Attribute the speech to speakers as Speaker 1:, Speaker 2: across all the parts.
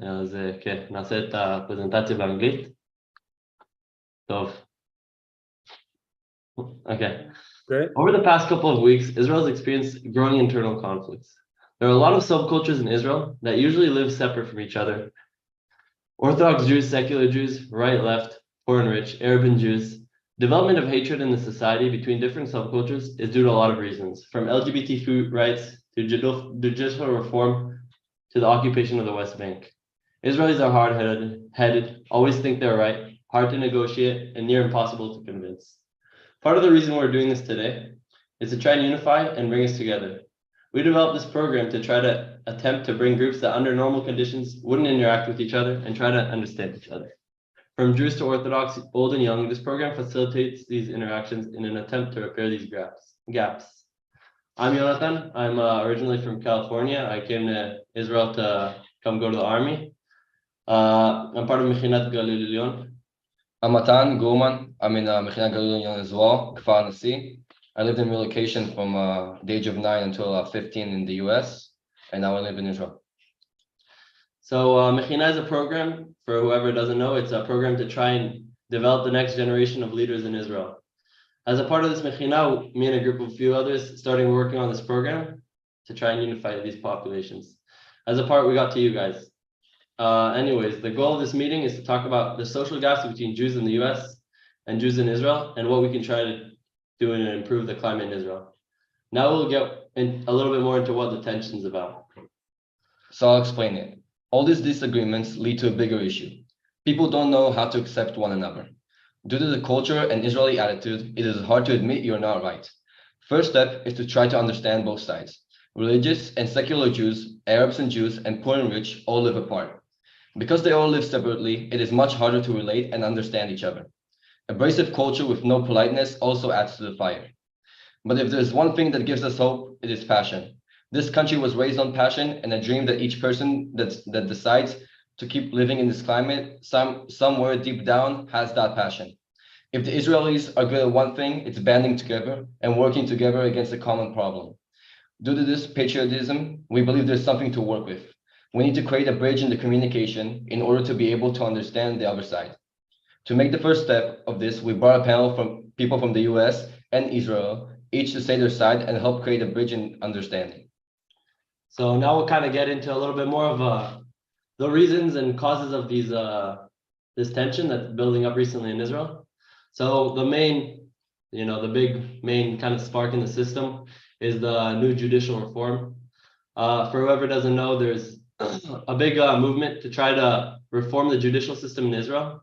Speaker 1: אז כן, נעשה את הפרזנטציה באנגלית. טוב. Okay. Over the past couple of weeks, Israel has experienced growing internal conflicts. There are a lot of subcultures in Israel that usually live separate from each other. Orthodox Jews, secular Jews, right, left, poor and rich, Arab and Jews. Development of hatred in the society between different subcultures is due to a lot of reasons, from LGBT rights to judicial reform to the occupation of the West Bank. Israelis are hard-headed, always think they're right, hard to negotiate, and near impossible to convince. Part of the reason we're doing this today is to try and unify and bring us together. We developed this program to try to attempt to bring groups that under normal conditions wouldn't interact with each other and try to understand each other. From Jews to Orthodox, old and young, this program facilitates these interactions in an attempt to repair these gaps. I'm Jonathan. I'm originally from California. I came to Israel to come go to the army. I'm part of Mechinat Galil Elyon.
Speaker 2: I'm Matan Gurman. I'm in Mechinat Galil Elyon as well, Kfar Nasi. I lived in relocation from the age of 9 until 15 in the US, and now I live in Israel.
Speaker 1: So Mechina is a program, for whoever doesn't know, it's a program to try and develop the next generation of leaders in Israel. As a part of this Mechina, me and a group of few others started working on this program to try and unify these populations. As a part, we got to you guys. Anyways, the goal of this meeting is to talk about the social gaps between Jews in the US and Jews in Israel and what we can try to do and improve the climate in Israel. Now we'll get a little bit more into what the tension's about.
Speaker 2: So I'll explain it. All these disagreements lead to a bigger issue. People don't know how to accept one another. Due to the culture and Israeli attitude, it is hard to admit you're not right. First step is to try to understand both sides. Religious and secular Jews, Arabs and Jews, and poor and rich all live apart. Because they all live separately, it is much harder to relate and understand each other. Abrasive culture with no politeness also adds to the fire. But if there's one thing that gives us hope, it is passion. This country was raised on passion and a dream that each person that decides to keep living in this climate, somewhere deep down, has that passion. If the Israelis are good at one thing, it's banding together and working together against a common problem. Due to this patriotism, we believe there's something to work with. We need to create a bridge in the communication in order to be able to understand the other side. To make the first step of this, we brought a panel from people from the US and Israel, each to say their side and help create a bridge in understanding.
Speaker 1: So now we'll kind of get into a little bit more of the reasons and causes of these this tension that's building up recently in Israel. So the main, the big main kind of spark in the system is the new judicial reform. For whoever doesn't know, there's a big movement to try to reform the judicial system in Israel.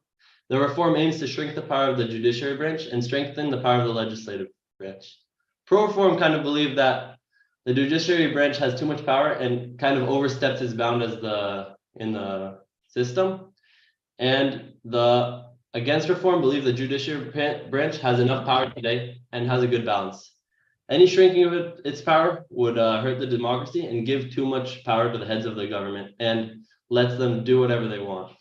Speaker 1: The reform aims to shrink the power of the judiciary branch and strengthen the power of the legislative branch. Pro-reform kind of believe that the judiciary branch has too much power and kind of oversteps its bound as in the system. And the against reform believe the judiciary branch has enough power today and has a good balance. Any shrinking of its power would hurt the democracy and give too much power to the heads of the government and lets them do whatever they want.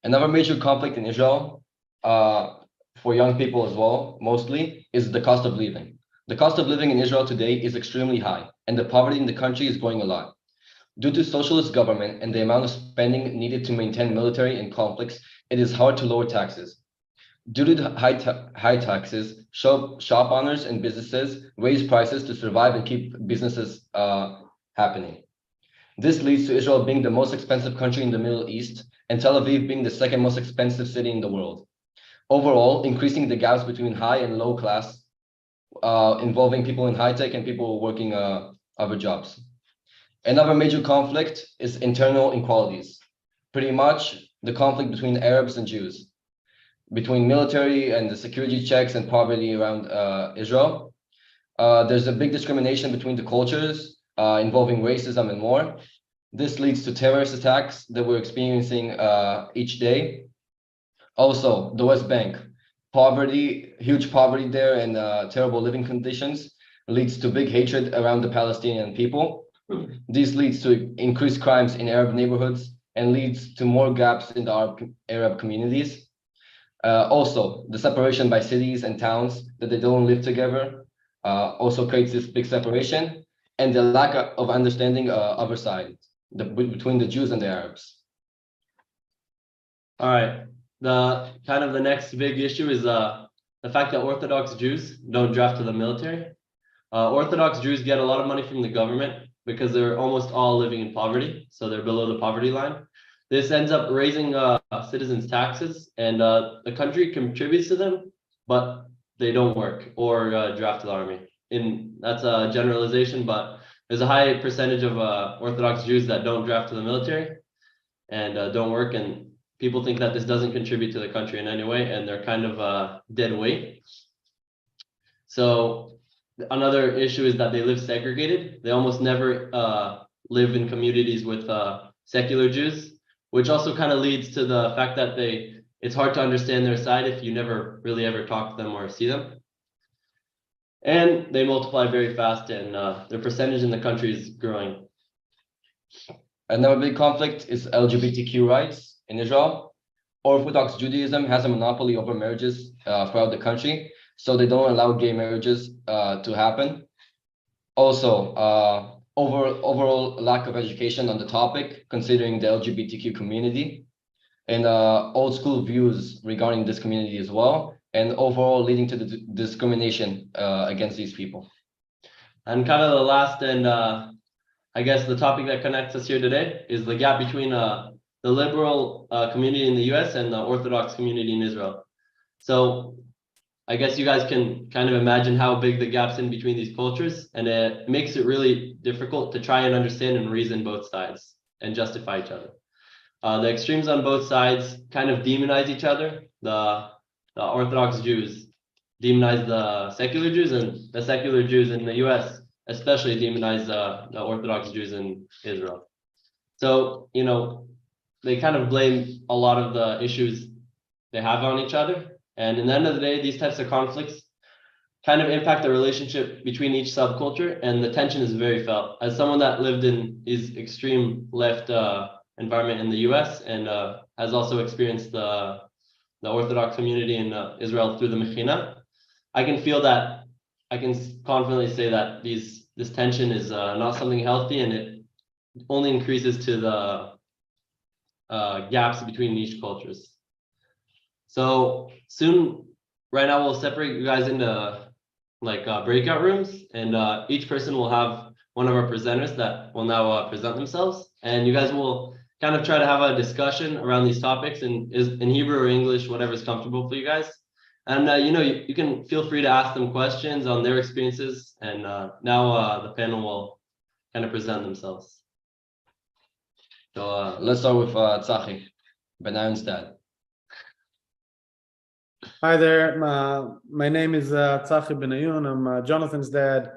Speaker 2: Another major conflict in Israel, for young people as well, mostly, is the cost of living. The cost of living in Israel today is extremely high, and the poverty in the country is growing a lot. Due to socialist government and the amount of spending needed to maintain military and conflicts, it is hard to lower taxes. Due to the high taxes, shop owners and businesses raise prices to survive and keep businesses happening. This leads to Israel being the most expensive country in the Middle East and Tel Aviv being the second most expensive city in the world. Overall, increasing the gaps between high and low class, involving people in high tech and people working other jobs. Another major conflict is internal inequalities. Pretty much the conflict between Arabs and Jews, between military and the security checks and poverty around Israel. There's a big discrimination between the cultures involving racism and more. This leads to terrorist attacks that we're experiencing each day. Also, the West Bank, poverty, huge poverty there and terrible living conditions leads to big hatred around the Palestinian people. This leads to increased crimes in Arab neighborhoods and leads to more gaps in the Arab communities. Also, the separation by cities and towns, that they don't live together, also creates this big separation, and the lack of understanding other side, between the Jews and the Arabs.
Speaker 1: All right. The kind of the next big issue is the fact that Orthodox Jews don't draft to the military. Orthodox Jews get a lot of money from the government because they're almost all living in poverty, so they're below the poverty line. This ends up raising citizens' taxes, and the country contributes to them, but they don't work or draft to the army. That's a generalization, but there's a high percentage of Orthodox Jews that don't draft to the military and don't work, and people think that this doesn't contribute to the country in any way, and they're kind of dead weight. So another issue is that they live segregated. They almost never live in communities with secular Jews, which also kind of leads to the fact that it's hard to understand their side if you never really ever talk to them or see them. And they multiply very fast, and their percentage in the country is growing.
Speaker 2: Another big conflict is LGBTQ rights in Israel. Orthodox Judaism has a monopoly over marriages throughout the country, so they don't allow gay marriages to happen. Also, overall lack of education on the topic, considering the LGBTQ community, and old school views regarding this community as well, and overall leading to the discrimination against these people.
Speaker 1: And kind of the last and I guess the topic that connects us here today is the gap between the liberal community in the US and the Orthodox community in Israel. So I guess you guys can kind of imagine how big the gaps in between these cultures, and it makes it really difficult to try and understand and reason both sides and justify each other. The extremes on both sides kind of demonize each other. The Orthodox Jews demonize the secular Jews, and the secular Jews in the US especially demonize the Orthodox Jews in Israel. So, you know, they kind of blame a lot of the issues they have on each other. And in the end of the day, these types of conflicts kind of impact the relationship between each subculture, and the tension is very felt. As someone that lived in his extreme left environment in the US and has also experienced the Orthodox community in Israel through the Mechina, I can feel that, I can confidently say that this tension is not something healthy, and it only increases to the gaps between niche cultures. So soon, right now, we'll separate you guys into like breakout rooms, and each person will have one of our presenters that will now present themselves, and you guys will kind of try to have a discussion around these topics in Hebrew or English, whatever is comfortable for you guys. And you know, you can feel free to ask them questions on their experiences, and now the panel will kind of present themselves. So
Speaker 2: let's start with Tzachi, Benayon's dad.
Speaker 3: Hi there, my name is Tzachi Benayoun. I'm Jonathan's dad.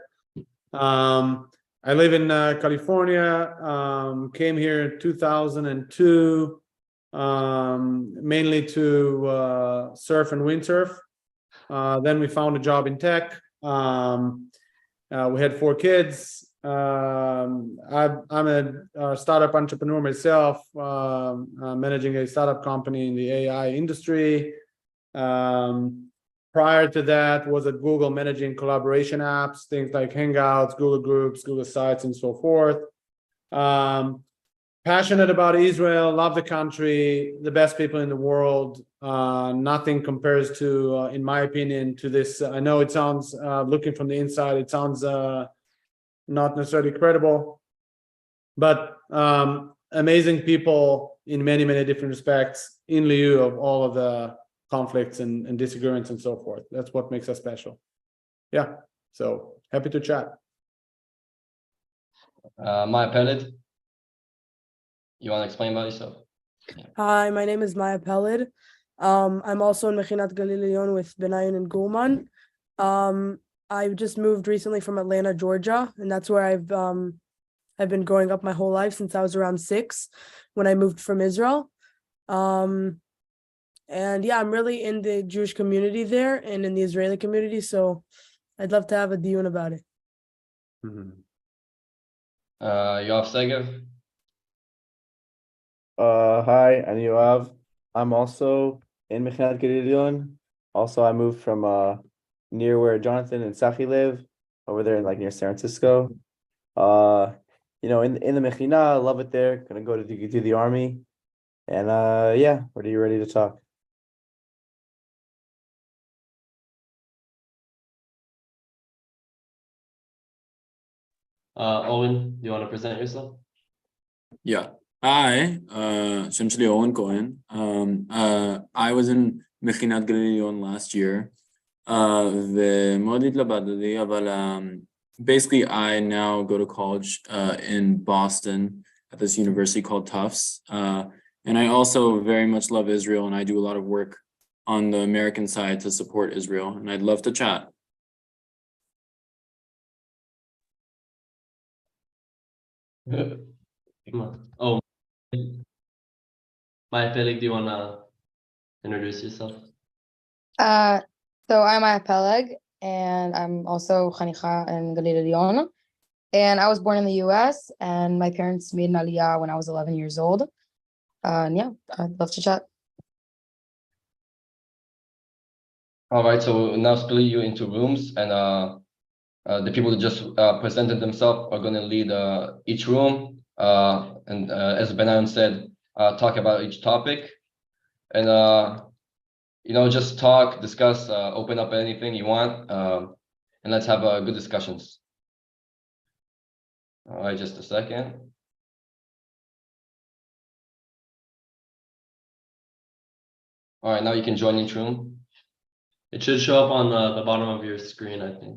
Speaker 3: I live in California, came here in 2002, mainly to surf and windsurf. Then we found a job in tech. We had 4 kids. I'm a startup entrepreneur myself, managing a startup company in the AI industry. Prior to that, was at Google managing collaboration apps, things like Hangouts, Google Groups, Google Sites, and so forth. Passionate about Israel, love the country, the best people in the world. Nothing compares to, in my opinion, to this. I know it sounds, looking from the inside, it sounds not necessarily credible, but amazing people in many, many different respects, in lieu of all of the conflicts and disagreements and so forth. That's what makes us special. Yeah, so happy to chat.
Speaker 2: Maya Peled, you want to explain about yourself?
Speaker 4: Yeah. Hi, my name is Maya Peled. I'm also in Mechinat Galil Elyon with Benayoun and Gulman. I just moved recently from Atlanta, Georgia, and that's where I've been growing up my whole life since I was around 6 when I moved from Israel. And yeah, I'm really in the Jewish community there and in the Israeli community, so I'd love to have a diyun about it.
Speaker 2: Yoav Segev.
Speaker 5: Hi, I'm Yoav. I'm also in Mechinat Galil Elyon. Also, I moved from near where Jonathan and Tzachi live, over there in like near San Francisco. You know, in the Mechina, I love it there. Gonna go to do the army. And yeah, what are you ready to talk?
Speaker 1: Owen, do you want to present yourself?
Speaker 6: Yeah. Hi, שם שלי אורן כהן. I was in מכינת גליל עליון last year, ומאוד התלבטתי, אבל basically I now go to college in Boston at this university called Tufts, and I also very much love Israel, and I do a lot of work on the American side to support Israel, and I'd love to chat.
Speaker 1: Oh, Maya Peleg, do you want to introduce yourself?
Speaker 7: So I'm Maya Peleg, and I'm also Chanicha in Galil Elyon. And I was born in the US, and my parents made an aliyah when I was 11 years old. And yeah, I'd love to chat.
Speaker 2: All right, so we'll now split you into rooms, and the people that just presented themselves are going to lead each room, and as Benayan said, talk about each topic, and you know, just talk, discuss, open up anything you want, and let's have good discussions. All right, just a second. All right, now you can join each room.
Speaker 1: It should show up on the bottom of your screen, I think.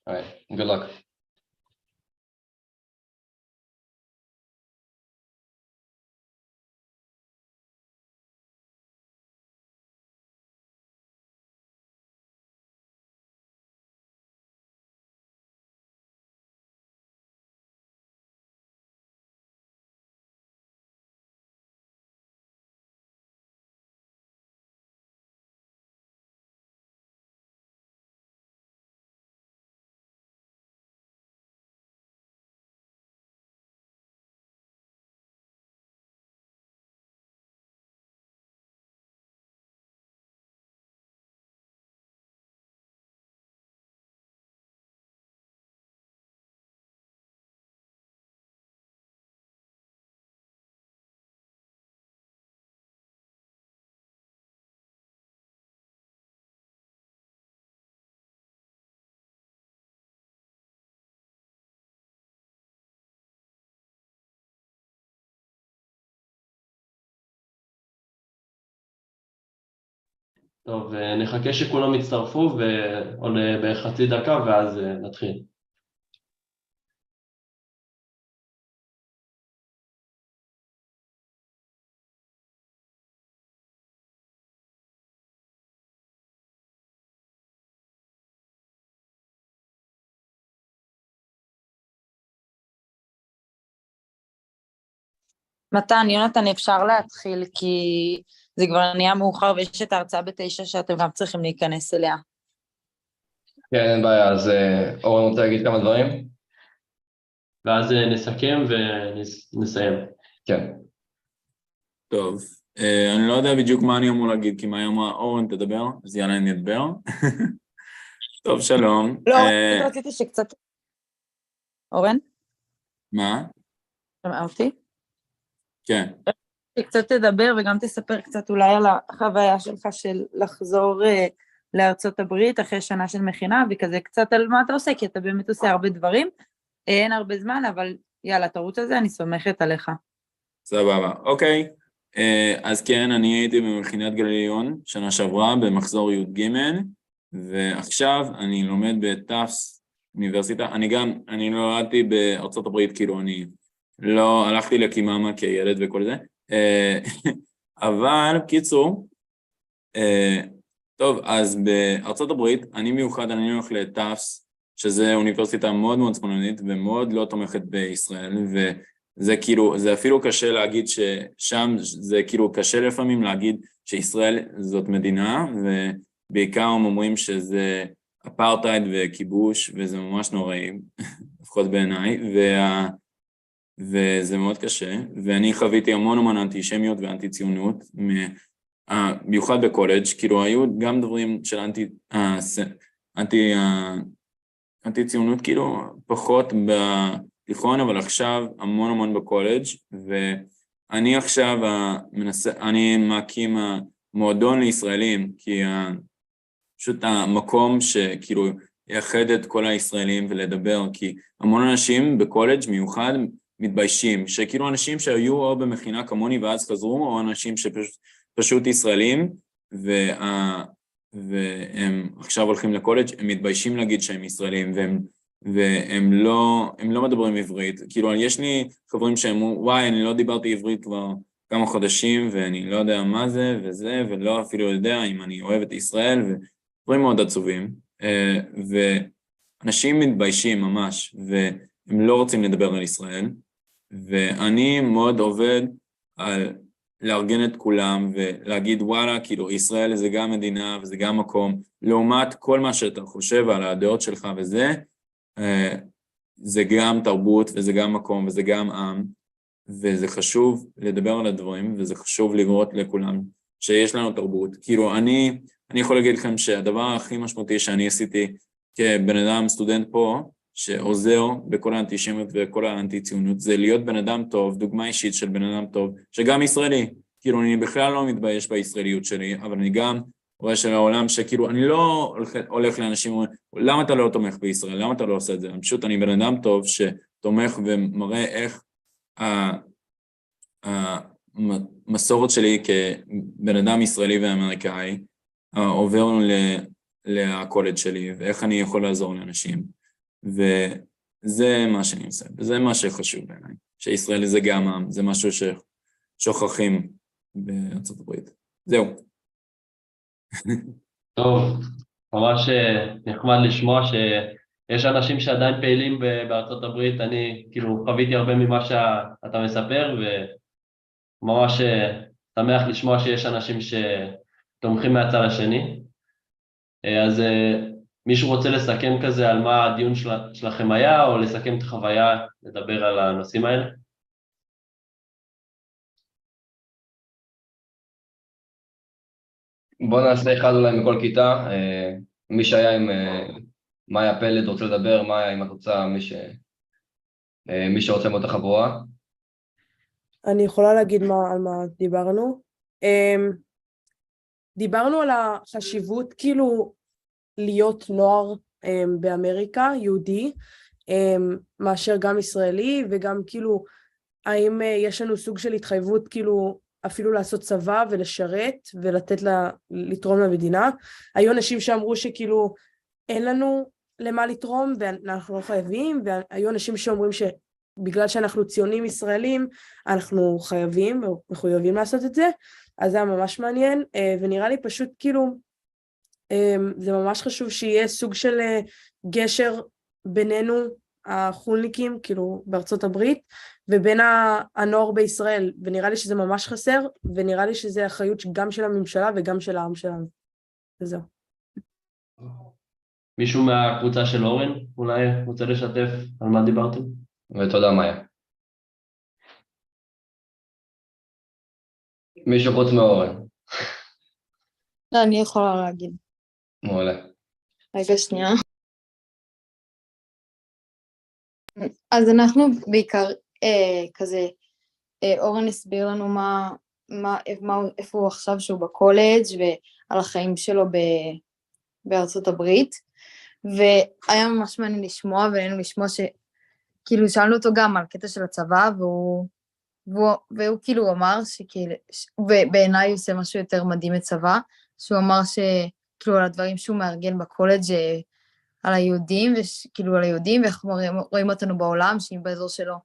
Speaker 2: All right, good luck.
Speaker 1: טוב, נחכה שכולם יצטרפו ועוד בחצי דקה ואז נתחיל.
Speaker 8: מתן, יונתן, אפשר להתחיל כי זה כבר נהיה מאוחר ויש את ההרצאה ב9 שאתם גם צריכים להיכנס אליה.
Speaker 2: כן, אין בעיה, אז אורן רוצה להגיד כמה דברים?
Speaker 1: ואז נסכם ונסיים.
Speaker 2: כן.
Speaker 6: טוב, אני לא יודע בדיוק מה אני אמור להגיד, כי מה אמרה אורן תדבר, אז יאללה אני אדבר. טוב, שלום.
Speaker 8: לא, רציתי שקצת... אורן?
Speaker 6: מה?
Speaker 8: שומע אותי?
Speaker 6: כן.
Speaker 8: שקצת תדבר וגם תספר קצת אולי על החוויה שלך של לחזור לארצות הברית אחרי שנה של מכינה, וכזה קצת על מה אתה עושה, כי אתה באמת עושה הרבה דברים, אין הרבה זמן, אבל יאללה, תרוץ על זה, אני סומכת עליך.
Speaker 6: סבבה, אוקיי. אז כן, אני הייתי במכינת גליל עליון שנה שעברה במחזור י"ג, ועכשיו אני לומד בטאפס אוניברסיטה. אני נולדתי בארצות הברית, כאילו אני לא הלכתי לקיממה כילד וכל זה, אבל קיצור, טוב, אז בארצות הברית אני מיוחד, אני הולך לטאפס, שזה אוניברסיטה מאוד מאוד צפוננית ומאוד לא תומכת בישראל, וזה כאילו, זה אפילו קשה להגיד ששם, זה כאילו קשה לפעמים להגיד שישראל זאת מדינה, ובעיקר הם אומרים שזה אפרטייד וכיבוש, וזה ממש נוראי, לפחות בעיניי, וזה מאוד קשה, ואני חוויתי המון אנטישמיות ואנטי-ציונות, במיוחד בקולג', כאילו היו גם דברים של אנטי-ציונות, כאילו פחות תיכון, אבל עכשיו המון בקולג', ואני עכשיו אני מקים מועדון לישראלים, כי פשוט המקום שכאילו יאחד את כל הישראלים ולדבר, כי המון אנשים בקולג' מיוחד מתביישים, שכאילו אנשים שהיו או במכינה כמוני ואז חזרו, או אנשים שפשוט ישראלים, והם עכשיו הולכים לקולג', הם מתביישים להגיד שהם ישראלים, והם לא מדברים עברית. כאילו, יש לי חברים שאמרו, וואי, אני לא דיברתי עברית כבר כמה חודשים, ואני לא יודע מה זה וזה, ולא אפילו יודע אם אני אוהב את ישראל, ודברים מאוד עצובים. ואנשים מתביישים ממש, והם לא רוצים לדבר על ישראל, ואני מאוד עובד על לארגן את כולם ולהגיד וואלה, כאילו ישראל זה גם מדינה וזה גם מקום, לעומת כל מה שאתה חושב על הדעות שלך וזה, זה גם תרבות וזה גם מקום וזה גם עם, וזה חשוב לדבר על הדברים, וזה חשוב לראות לכולם שיש לנו תרבות. כאילו אני יכול להגיד לכם שהדבר הכי משמעותי שאני עשיתי כבן אדם סטודנט פה, שעוזר בכל האנטישמיות וכל האנטי-ציונות, זה להיות בן אדם טוב, דוגמה אישית של בן אדם טוב, שגם ישראלי. כאילו, אני בכלל לא מתבייש בישראליות שלי, אבל אני גם רואה של העולם שכאילו, אני לא הולך לאנשים, למה אתה לא תומך בישראל? למה אתה לא עושה את זה? פשוט אני בן אדם טוב שתומך ומראה איך המסורת שלי כבן אדם ישראלי ואמריקאי עובר לקולג' שלי, ואיך אני יכול לעזור לאנשים. וזה מה שאני עושה, וזה מה שחשוב בעיניי, שישראל זה גם עם, זה משהו ששוכחים בארצות הברית. זהו.
Speaker 1: טוב, ממש נחמד לשמוע שיש אנשים שעדיין פעילים בארצות הברית. אני כאילו חוויתי הרבה ממה שאתה מספר, וממש שמח לשמוע שיש אנשים שתומכים מהצד השני. אז מישהו רוצה לסכם כזה על מה הדיון שלכם היה, או לסכם את החוויה, לדבר על הנושאים האלה?
Speaker 2: בוא נעשה אחד אולי מכל כיתה, מי שהיה עם מאיה פלד רוצה לדבר, מאיה אם את רוצה, מי שרוצה מאותה חבורה.
Speaker 4: אני יכולה להגיד על מה דיברנו. דיברנו על החשיבות כאילו להיות נוער באמריקה, יהודי, מאשר גם ישראלי, וגם כאילו האם יש לנו סוג של התחייבות כאילו אפילו לעשות צבא ולשרת ולתת לתרום למדינה. היו אנשים שאמרו שכאילו אין לנו למה לתרום ואנחנו לא חייבים, והיו אנשים שאומרים שבגלל שאנחנו ציונים ישראלים אנחנו חייבים ומחויבים לעשות את זה. אז זה היה ממש מעניין, ונראה לי פשוט כאילו זה ממש חשוב שיהיה סוג של גשר בינינו החולניקים כאילו בארצות הברית ובין הנוער בישראל, ונראה לי שזה ממש חסר, ונראה לי שזה אחריות גם של הממשלה וגם של העם שלנו. וזהו.
Speaker 1: מישהו מהקבוצה של אורן אולי רוצה לשתף על מה דיברתם?
Speaker 2: ותודה מאיה. מישהו חוץ מאורן.
Speaker 7: לא, אני יכולה להגיד.
Speaker 2: מעולה.
Speaker 7: רגע שנייה. אז אנחנו בעיקר כזה, אורן הסביר לנו איפה הוא עכשיו שהוא בקולג' ועל החיים שלו בארצות הברית, והיה ממש מעניין לשמוע, והיינו לשמוע שכאילו שאלנו אותו גם על קטע של הצבא, והוא כאילו אמר ובעיניי הוא עושה משהו יותר מדהים מצבא, שהוא אמר שכאילו על הדברים שהוא מארגן בקולג' על היהודים, וכאילו על היהודים, ואיך רואים אותנו בעולם, שאם באזור שלו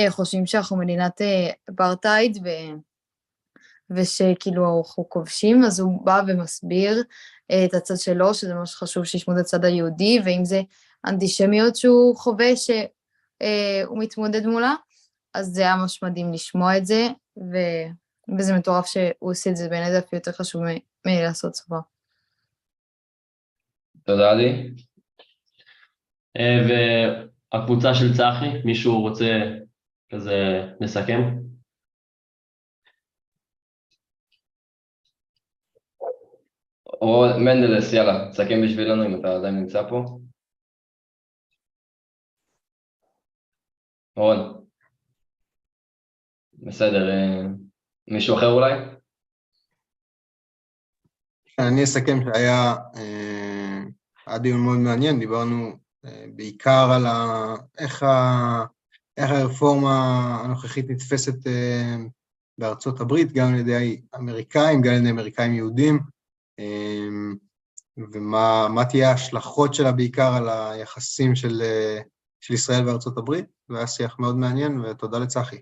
Speaker 7: חושבים שאנחנו מדינת אפרטהייד, ושכאילו אנחנו כובשים, אז הוא בא ומסביר את הצד שלו, שזה ממש חשוב שישמעו את הצד היהודי, ואם זה אנטישמיות שהוא חווה, שהוא מתמודד מולה, אז זה היה ממש מדהים לשמוע את זה, וזה מטורף שהוא עושה את זה, בעיניי זה אפילו יותר חשוב מלעשות צבא.
Speaker 2: תודה עדי.
Speaker 1: והקבוצה של צחי, מישהו רוצה כזה לסכם?
Speaker 2: או מנדלס, יאללה, תסכם בשבילנו אם אתה עדיין נמצא פה. רון. בסדר, מישהו אחר אולי?
Speaker 9: אני אסכם שהיה דיון מאוד מעניין, דיברנו בעיקר על איך הרפורמה הנוכחית נתפסת בארצות הברית, גם על ידי אמריקאים, גם על ידי אמריקאים יהודים, ומה תהיה ההשלכות שלה בעיקר על היחסים של ישראל וארצות הברית, והיה שיח מאוד מעניין, ותודה לצחי.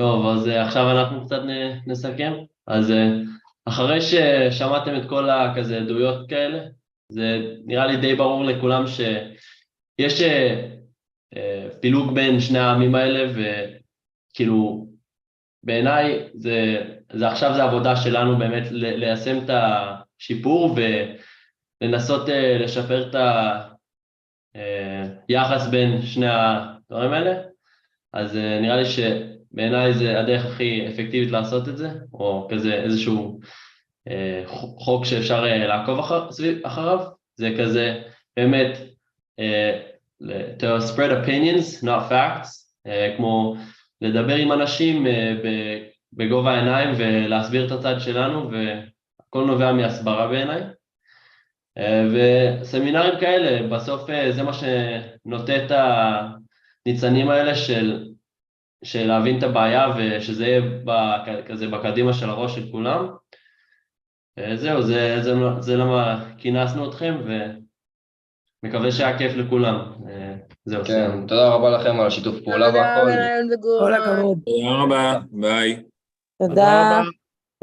Speaker 1: טוב, אז עכשיו אנחנו קצת נסכם. אז אחרי ששמעתם את כל הכזה עדויות כאלה, זה נראה לי די ברור לכולם שיש פילוג בין שני העמים האלה, וכאילו בעיניי עכשיו זה העבודה שלנו באמת ליישם את השיפור ולנסות לשפר את היחס בין שני הדברים האלה. אז נראה לי שבעיניי זה הדרך הכי אפקטיבית לעשות את זה, או כזה איזשהו חוק שאפשר לעקוב אחריו, זה כזה באמת to spread opinions, not facts, כמו לדבר עם אנשים בגובה העיניים ולהסביר את הצד שלנו, והכל נובע מהסברה בעיניי. וסמינרים כאלה, בסוף זה מה שנוטה את הניצנים האלה של להבין את הבעיה, ושזה יהיה כזה בקדימה של הראש של כולם. זהו, זה למה כינסנו אתכם, ומקווה שהיה כיף לכולם. זהו,
Speaker 2: כן, תודה רבה לכם על השיתוף פעולה והכל.
Speaker 4: כל הכבוד.
Speaker 6: תודה רבה, ביי.
Speaker 4: תודה.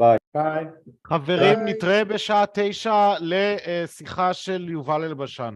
Speaker 3: ביי.
Speaker 10: חברים, נתראה בשעה 9 לשיחה של יובל אלבשן.